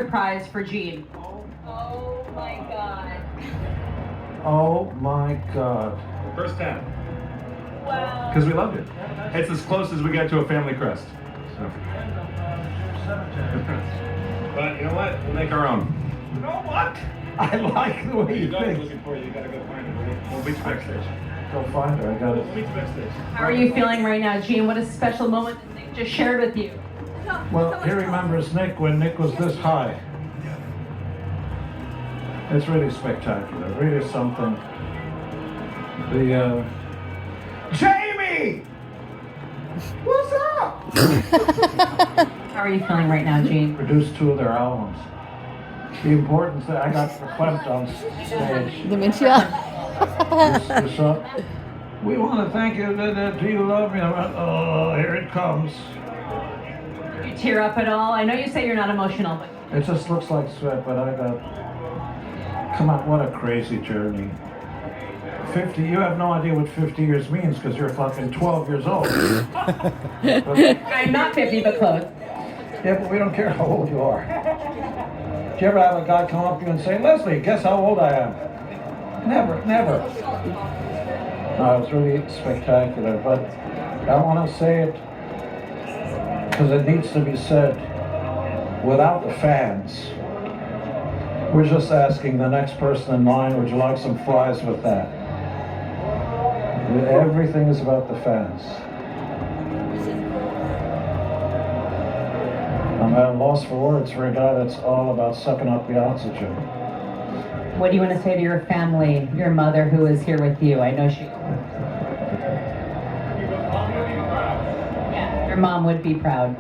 surprise for Jean. Oh my God. Oh my God. First time. Wow. Because we loved it. It's as close as we get to a family crest. So. But you know what? We'll make our own. You know what? I like the way you think. Looking for you. You gotta go find her. We'll meet you backstage. Go find her. I got We'll it. meet you backstage. How are you feeling right now, Jean? What a special moment that Nick just shared with you. Well, he remembers Nick when Nick was this high. It's really spectacular. Really something. The Jamie! What's up? How are you feeling right now, Jean? Produced 2 of their albums. The importance that I got verklempt on stage. Dementia. This up. We want to thank you. Do you love me? I went, oh, here it comes. Did you tear up at all? I know you say you're not emotional, but It just looks like sweat, but I got. Come on, what a crazy journey. 50, you have no idea what 50 years means because you're fucking 12 years old. I'm not 50, but close. Yeah, but we don't care how old you are. Do you ever have a guy come up to you and say, Leslie, guess how old I am? Never, never. No, it's really spectacular, but I want to say it because it needs to be said. Without the fans, we're just asking the next person in line, would you like some fries with that? Everything is about the fans. I'm at a loss for words for a guy that's all about sucking up the oxygen. What do you want to say to your family, your mother who is here with you? I know she... Yeah, your mom would be proud.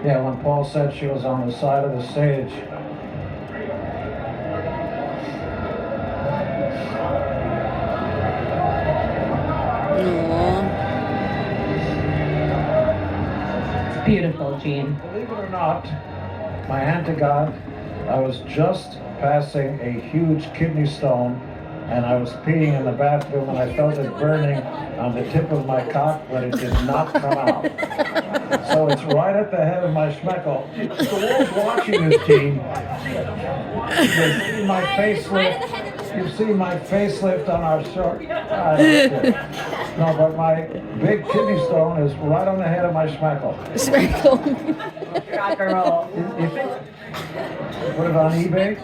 Yeah, when Paul said she was on the side of the stage, It's beautiful, Jean. believe it or not, my hand to God, I was just passing a huge kidney stone and I was peeing in the bathroom and I felt it burning on the tip of my cock, but it did not come out. So it's right at the head of my schmeckle. The world's watching this, Gene. You see my facelift. You see my facelift on our short. No, but my big kidney stone is right on the head of my schmeckle. Rock and roll. You think? Put it on eBay?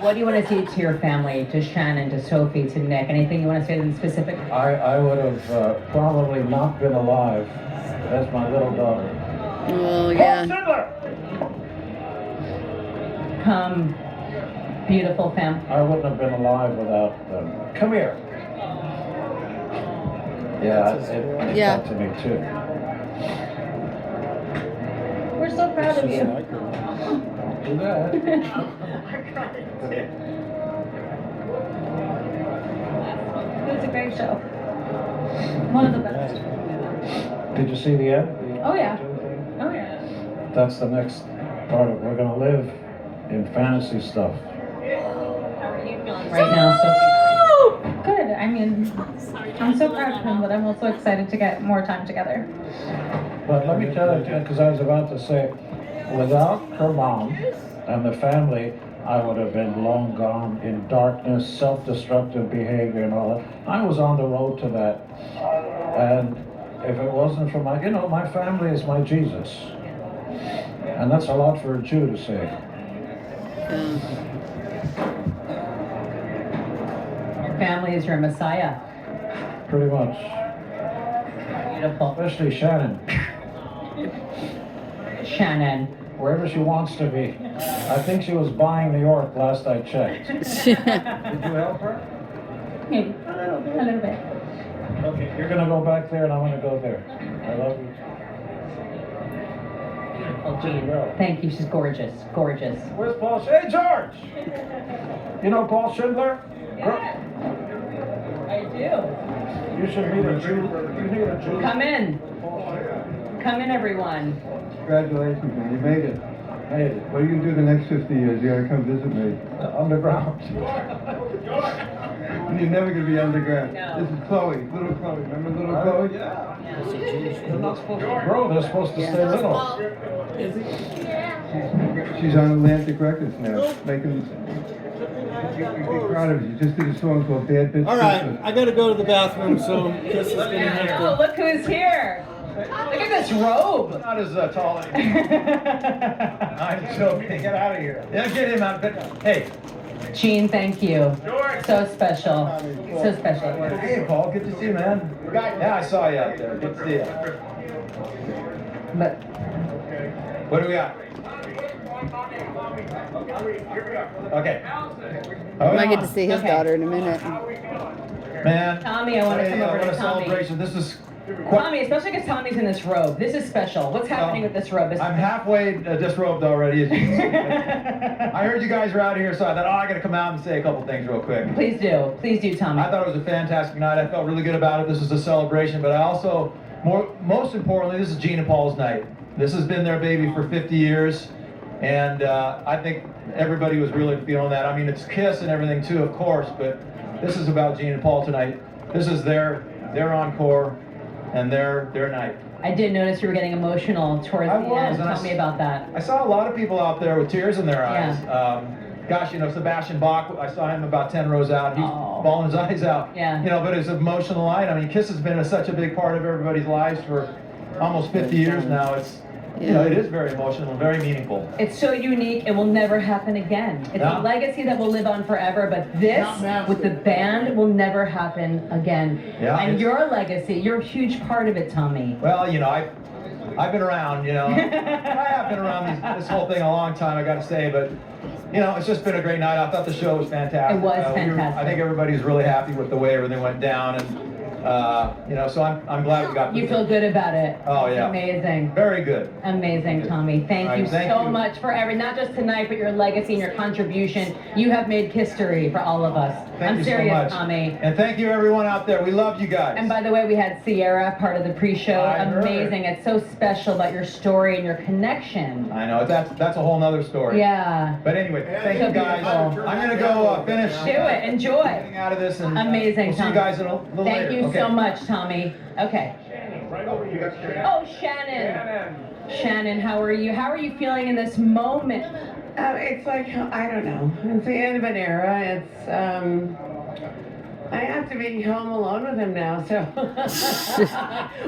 What do you want to say to your family, to Shannon, to Sophie, to Nick? Anything you want to say to them specific? I would have probably not been alive as my little daughter. Oh, yeah. Come, beautiful family. I wouldn't have been alive without them. Come here. Yeah, it Yeah. got to me too. We're so proud of you. Do that. It was a great show. One of the best. Did you see the end? Oh, yeah. Oh, yeah. That's the next part of it. We're gonna live in fantasy stuff. How are you feeling right now, Sophie? Good. I mean, I'm so proud of him, but I'm also excited to get more time together. But let me tell you, because I was about to say, without her mom and the family, I would have been long gone in darkness, self-destructive behavior and all that. I was on the road to that. And if it wasn't for my, my family is my Jesus. And that's a lot for a Jew to say. Your family is your Messiah. Pretty much. Beautiful. Especially Shannon. Shannon. Wherever she wants to be. I think she was buying New York last I checked. Did you help her? Maybe. A little bit. Okay, you're gonna go back there and I'm gonna go there. I love you. Oh, gee. Thank you. She's gorgeous. Gorgeous. Where's Paul? Hey, George! You know Paul Schindler? Yeah. I do. You should meet a Jew. You need a Jew. Come in. Come in, everyone. Congratulations, man. You made it. Hey, What are you gonna do the next 50 years? You gotta come visit me. underground. You're never gonna be underground. No. This is Chloe, little Chloe. Remember little Chloe? Yeah. They're not supposed to grow, they're supposed to stay little. She's on Atlantic Records now, making. You'd be proud of you. You just did a song called Bad Bitch All right, Christmas. I gotta go to the bathroom, so Chris is gonna have Oh, to. look who's here. Look at this robe. Not as tall as I'm joking. Get out of here. Yeah, get him out. Hey. Gene, thank you. So special. So special. Hey, Paul. Good to see you, man. Yeah, I saw you out there. Good to see you. But What do we got? Okay. I might get to see his Okay. daughter in a minute. Man. Tommy, I want to come over what to a Tommy. celebration. This is quite. Tommy, especially because Tommy's in this robe. This is special. What's happening with this robe? I'm halfway disrobed already, as you can see. I heard you guys were out here, so I thought, I got to come out and say a couple things real quick. Please do, Tommy. I thought it was a fantastic night. I felt really good about it. This is a celebration, but I also, most importantly, this is Gene and Paul's night. This has been their baby for 50 years, and I think everybody was really feeling that. I mean, it's Kiss and everything too, of course, but this is about Gene and Paul tonight. This is their encore and their night. I did notice you were getting emotional towards I the was, end. and Tell me about that. I saw a lot of people out there with tears in their eyes. Yeah. Gosh, Sebastian Bach, I saw him about 10 rows out. He was Oh. bawling his eyes out. Yeah. But it's an emotional night. I mean, Kiss has been such a big part of everybody's lives for almost 50 years now. It's, it is very emotional and very meaningful. It's so unique, it will never happen again. It's No. a legacy that will live on forever, but this, with the band, will never happen again. Yeah, And it's- your legacy, you're a huge part of it, Tommy. Well, I've been around, I have been around this whole thing a long time, I got to say, but, it's just been a great night. I thought the show was fantastic. It was fantastic. I think everybody was really happy with the way everything went down, and, so I'm glad we got You feel good about it. Oh, It's yeah. amazing. Very good. Amazing, Tommy. Thank All right, you thank so you. much for not just tonight, but your legacy and your contribution. You have made history for all of us. Thank I'm you serious, so much. Tommy. And thank you everyone out there. We love you guys. And by the way, we had Sierra, part of the pre-show. I heard. Amazing. It's so special about your story and your connection. I know, that's a whole nother story. Yeah. But anyway, thank So you guys. beautiful. I'm going to go finish. Do it. Enjoy. Getting out of this and Amazing, we'll see you Tommy. guys in a little Thank later. you Okay. so much, Tommy. Okay. Oh, Shannon. Shannon, how are you? How are you feeling in this moment? It's like, I don't know. It's the end of an era. It's, I have to be home alone with him now, so.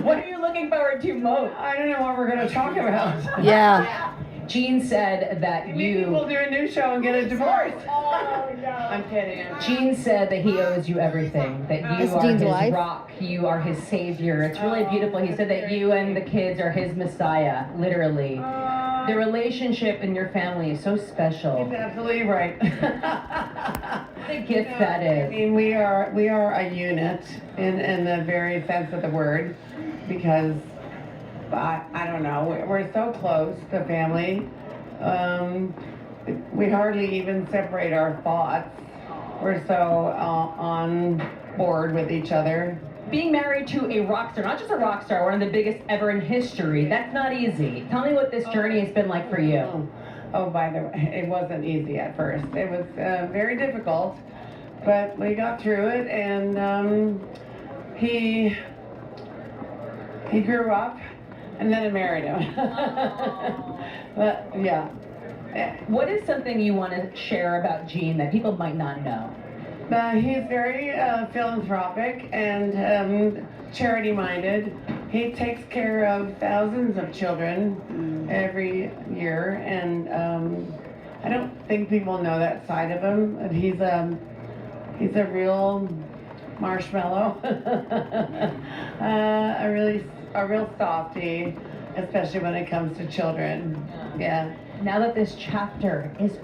What are you looking forward to most? I don't know what we're going to talk about. Yeah. Gene said that Maybe we'll you. do a new show and get a divorce. I'm kidding. Gene said that he owes you everything. That you That's are Gene's his wife? rock. You are his savior. It's really beautiful. He said that you and the kids are his messiah, literally. The relationship in your family is so special. He's absolutely right. What a gift that I is. mean, we are a unit in the very sense of the word, because I don't know, we're so close, the family. We hardly even separate our thoughts. We're so on board with each other. Being married to a rock star, not just a rock star, one of the biggest ever in history, that's not easy. Tell me what this journey has been like for you. Oh, by the way, it wasn't easy at first. It was very difficult, but we got through it, and he grew up, and then I married him. But yeah. What is something you want to share about Gene that people might not know? He's very philanthropic and charity-minded. He takes care of thousands of children every year, and I don't think people know that side of him. But he's a real marshmallow, a real softie, especially when it comes to children. Yeah. Now that this chapter is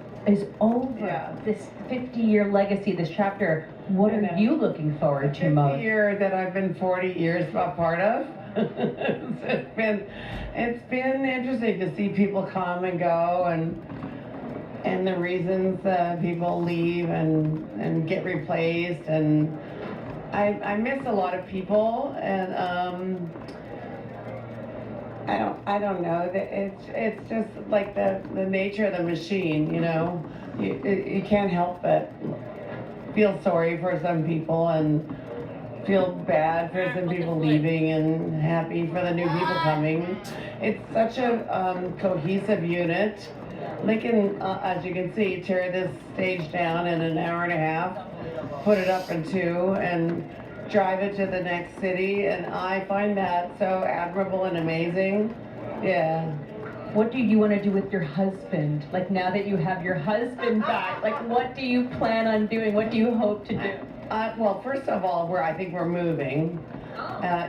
over, Yeah. this 50-year legacy, this chapter, what I are know. you looking forward to 50 most? year that I've been 40 years a part of. it's been interesting to see people come and go, and the reasons people leave and get replaced, and I miss a lot of people, and I don't know. It's just like the nature of the machine, you know. You can't help but feel sorry for some people and feel bad for some people leaving and happy for the new people coming. It's such a cohesive unit. They can, as you can see, tear this stage down in an hour and a half, put it up in 2, and drive it to the next city. And I find that so admirable and amazing. Yeah. What do you want to do with your husband? Like now that you have your husband back, like what do you plan on doing? What do you hope to do? Well, first of all, I think we're moving.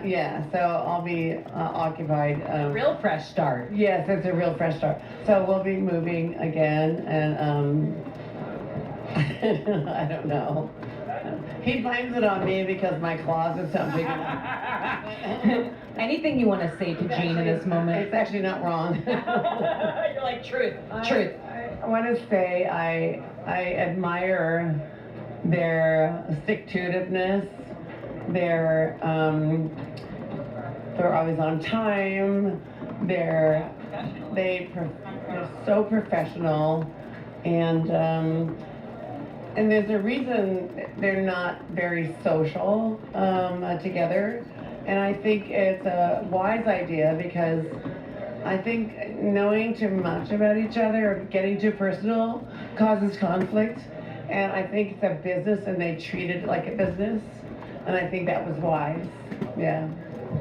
Yeah, so I'll be occupied. Real fresh start. Yes, it's a real fresh start. So we'll be moving again, and I don't know. He blames it on me because my closet's not big enough. Anything you want to say to Jane in this moment? It's actually not wrong. You're like truth. I want to say I admire their stick-to-itiveness. They're always on time. They're so professional, and there's a reason they're not very social together. And I think it's a wise idea because I think knowing too much about each other or getting too personal causes conflict. And I think it's a business and they treat it like a business. And I think that was wise. Yeah.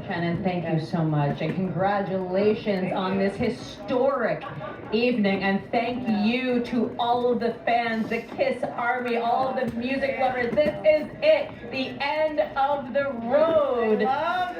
Shannon, thank you so much, and congratulations on this historic evening, and thank you to all of the fans, the KISS Army, all of the music lovers. This is it, the end of the road.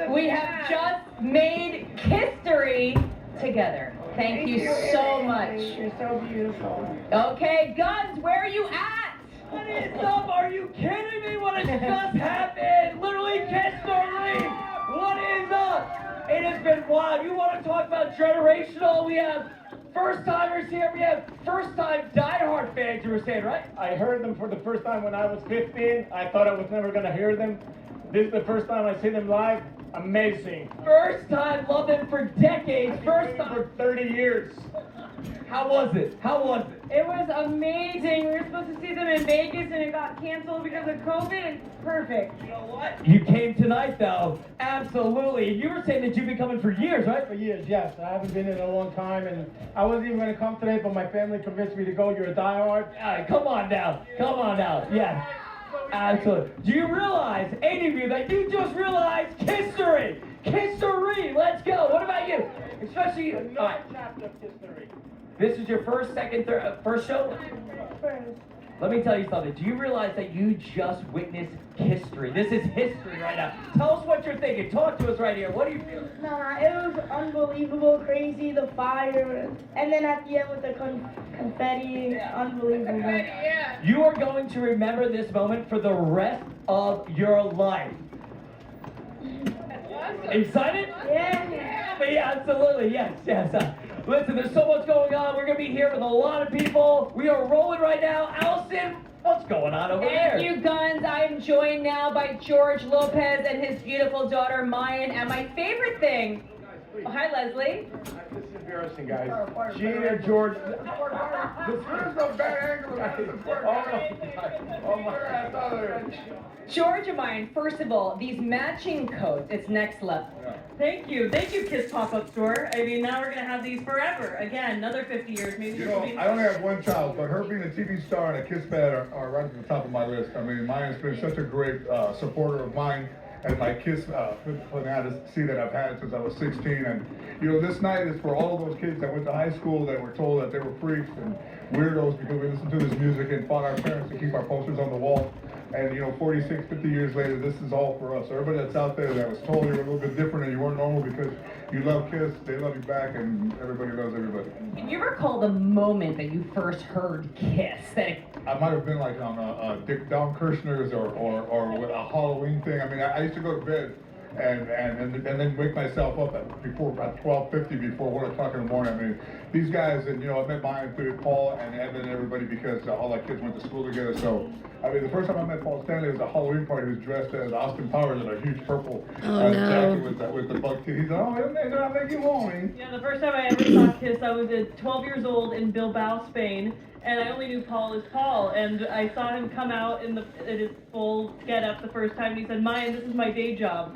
We have just made history together. Thank you so much. You're so beautiful. Okay, Guns, where are you at? What is up? Are you kidding me? What has just happened? Literally history. What is up? It has been wild. You want to talk about generational? We have first timers here. We have first time diehard fans, you were saying, right? I heard them for the first time when I was 15. I thought I was never going to hear them. This is the first time I see them live. Amazing. First time, love them for decades. First time for 30 years. How was it? How was it? It was amazing. We were supposed to see them in Vegas and it got canceled because of COVID. Perfect. You know what? You came tonight though. Absolutely. You were saying that you've been coming for years, right? For years, yes. I haven't been in a long time, and I wasn't even going to come today, but my family convinced me to go. You're a diehard. Come on now. Come on now. Yeah. Absolutely. Do you realize, any of you, that you just realized history? History. Let's go. What about you? Especially Another chapter of history. This is your first, second, third, first show? First. Let me tell you something. Do you realize that you just witnessed history? This is history right now. Tell us what you're thinking. Talk to us right here. What do you feel? Nah, it was unbelievable, crazy, the fire, and then at the end with the confetti, unbelievable. You are going to remember this moment for the rest of your life. Excited? Yeah. Yeah, absolutely. Yes, yes. Listen, there's so much going on. We're going to be here with a lot of people. We are rolling right now. Allison, what's going on over there? Thank you, Guns. I'm joined now by George Lopez and his beautiful daughter, Mayan. And my favorite thing, oh, hi, Leslie. This is embarrassing, guys. Gina, George. There's no bad angle. Oh my God. George and Mayan, first of all, these matching coats, it's next level. Thank you, Kiss Pop-Up Store. I mean, now we're gonna have these forever. Again, another 50 years, maybe. You know, I only have one child, but her being a TV star and a Kiss fan are right at the top of my list. I mean, Mayan's been such a great supporter of mine and my Kiss fanaticity that I've had since I was 16. And, you know, this night is for all of those kids that went to high school that were told that they were freaks and weirdos because we listened to this music and fought our parents to keep our posters on the wall. And, you know, 46, 50 years later, this is all for us. Everybody that's out there that was told you were a little bit different and you weren't normal because you love Kiss, they love you back, and everybody loves everybody. Can you recall the moment that you first heard Kiss? I might have been like on Dick Don Kirshner's or with a Halloween thing. I mean, I used to go to bed and then wake myself up at 12:50 before 1 o'clock in the morning. I mean, these guys, and I met Maya through Paul and Evan and everybody because all our kids went to school together. So I mean, the first time I met Paul Stanley was a Halloween party. He was dressed as Austin Powers in a huge purple jacket with the bug teeth. He said, "Oh, I'll make you horny." Yeah, the first time I ever saw Kiss, I was 12 years old in Bilbao, Spain, and I only knew Paul as Paul, and I saw him come out in his full get-up the first time, and he said, "Maya, this is my day job."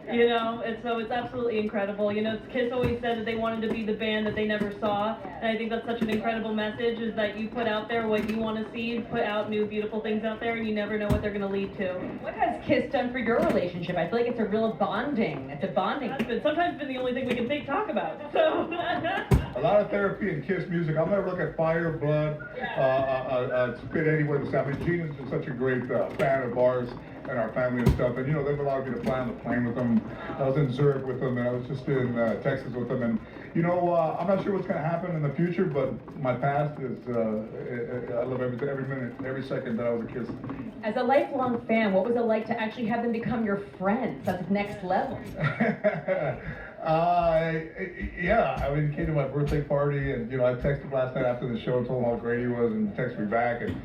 And so it's absolutely incredible. Kiss always said that they wanted to be the band that they never saw, and I think that's such an incredible message, is that you put out there what you want to see, put out new beautiful things out there, and you never know what they're going to lead to. What has Kiss done for your relationship? I feel like it's a real bonding. It's a bonding. It's sometimes been the only thing we can talk about. So. A lot of therapy in Kiss music. I'll never look at Fire, Blood, Spit Anywhere the Sound. I mean, Gina's been such a great fan of ours and our family and stuff. And they've allowed me to fly on the plane with them. I was in Zurich with them, and I was just in Texas with them. And I'm not sure what's going to happen in the future, but my past is I love every minute, every second that I was a Kiss. As a lifelong fan, what was it like to actually have them become your friends? That's next level. Yeah, I mean, he came to my birthday party, and I texted him last night after the show and told him how great he was, and he texted me back, and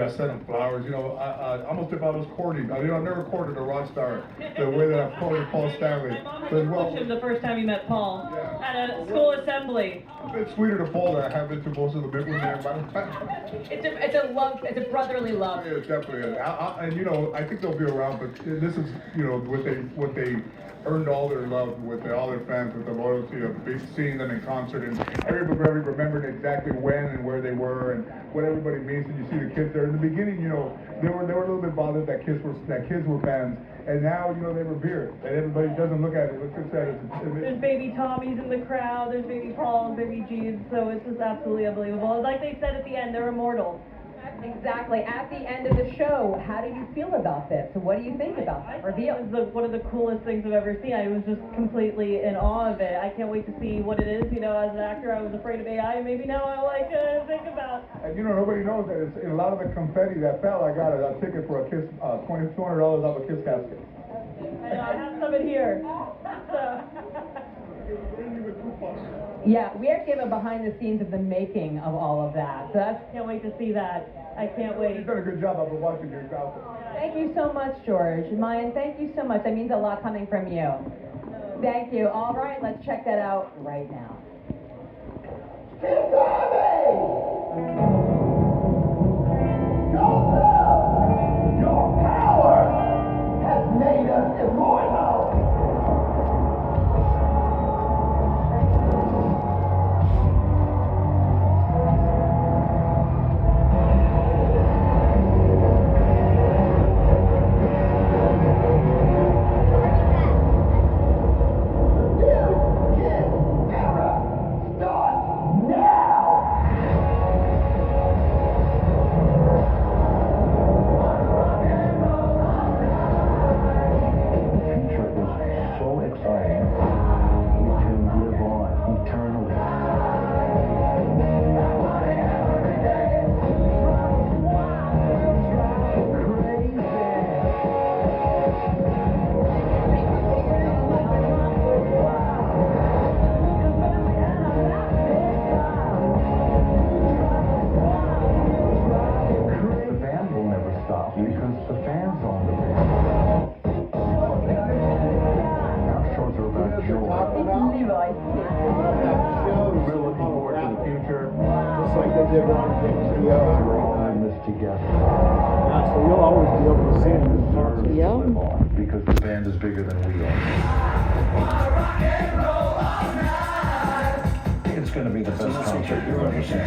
I sent him flowers. I almost if I was courting. I've never courted a rock star the way that I've courted Paul Stanley. My mom pushed him the first time he met Paul at a school assembly. A bit sweeter to Paul than I have been to most of the big women. It's a love. It's a brotherly love. Yeah, it definitely is. And I think they'll be around, but this is what they earned all their love with all their fans, with the loyalty of seeing them in concert, and everybody remembered exactly when and where they were and what everybody means. And you see the kids there in the beginning, they were a little bit bothered that kids were fans, and now they revere it. And everybody doesn't look at it. Looks at it. There's baby Tommy's in the crowd. There's baby Paul and baby Jeeves. So it's just absolutely unbelievable. Like they said at the end, they're immortal. Exactly. At the end of the show, how do you feel about this? What do you think about that reveal? It was one of the coolest things I've ever seen. I was just completely in awe of it. I can't wait to see what it is. As an actor, I was afraid of AI. Maybe now I like to think about. And nobody knows that it's in a lot of the confetti that fell. I got a ticket for a Kiss, $200 off a Kiss casket. And I have some in here. So. Yeah, we actually have a behind the scenes of the making of all of that. So I can't wait to see that. I can't wait. You've done a good job. I've been watching your outfit. Thank you so much, George. Mayan, thank you so much. That means a lot coming from you. Thank you. All right, let's check that out right now. Your power has made us immortal. Because the band is bigger than we are. It's going to be the best concert you've ever seen.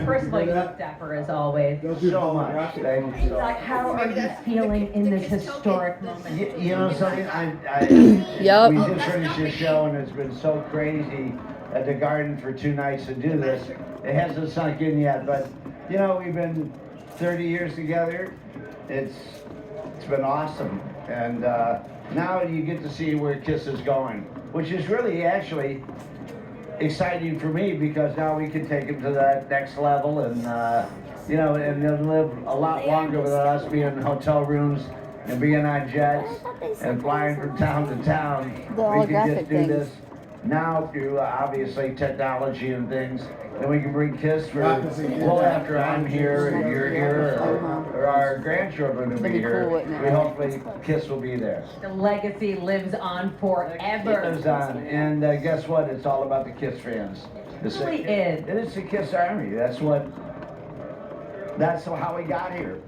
First of all, you look dapper as always. so much. Thank you so Doc, much. how are you feeling in this historic moment? You know something? Yup. We just finished this show and it's been so crazy at the Garden for 2 nights to do this. It hasn't sunk in yet, but you know, we've been 30 years together. It's been awesome. And now you get to see where KISS is going, which is really actually exciting for me because now we can take them to that next level and you know, and they'll live a lot longer without us being in hotel rooms and being on jets and flying from town to town. The We can holographic just do things. this now through obviously technology and things. And we can bring KISS for well after I'm here and you're here or our grandchildren will be That'd be here. cool, wouldn't it? We hopefully KISS will be there. The legacy lives on forever. It lives on, and guess what? It's all about the KISS fans. It really is. And it's the KISS Army. That's how we got here.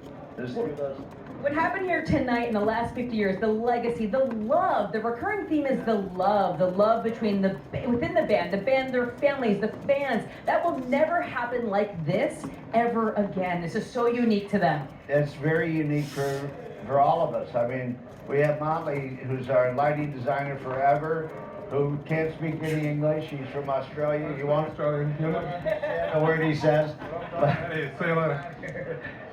What happened here tonight in the last 50 years, the legacy, the love, the recurring theme is the love between within the band, their families, the fans. That will never happen like this ever again. This is so unique to them. It's very unique for all of us. I mean, we have Motley, who's our lighting designer forever, who can't speak any English. He's from Australia. You want Australian? A word he says. Hey, say hello.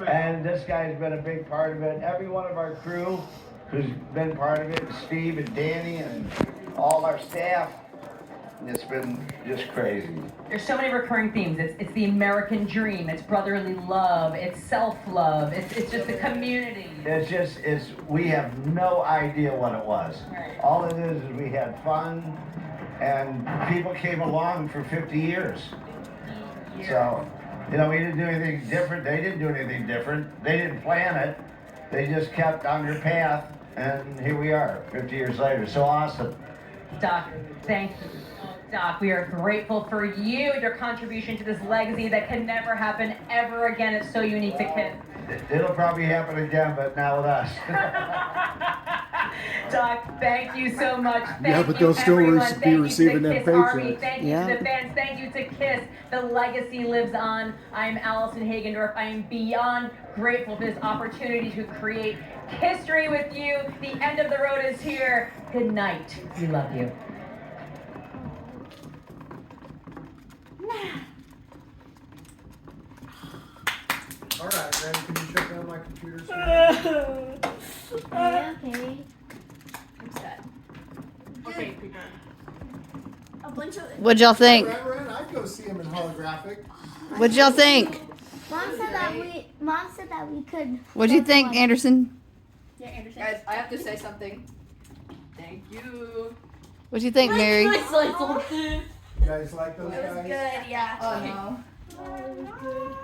And this guy's been a big part of it. Every one of our crew who's been part of it, Steve and Danny and all our staff, it's been just crazy. There's so many recurring themes. It's the American dream. It's brotherly love. It's self-love. It's just a community. We have no idea what it was. Right. All it is we had fun and people came along for 50 years. So, you know, we didn't do anything different. They didn't do anything different. They didn't plan it. They just kept on their path, and here we are, 50 years later. So awesome. Doc, thank you. Doc, we are grateful for you and your contribution to this legacy that can never happen ever again. It's so unique to KISS. It'll probably happen again, but not with us. Doc, thank you so much. Thank Yeah, but you, they'll still everyone. be Thank you to receiving the them KISS Army. paychecks. Thank you to the fans. Thank you to KISS. The legacy lives on. I'm Allison Hagendorf. I am beyond grateful for this opportunity to create history with you. The end of the road is here. Good night. We love you. All right, Randy, can you shut down my computer? Okay. I'm set. Okay, Peter. A bunch of. What'd y'all think? Ren, I'd go see him in holographic. What'd y'all think? Mom said that we could. What'd you think, Anderson? Yeah, Anderson. Guys, I have to say something. Thank you. What'd you think, Mary? Can I say something? You guys like those It was guys? good, yeah. Oh no. Oh, it was good.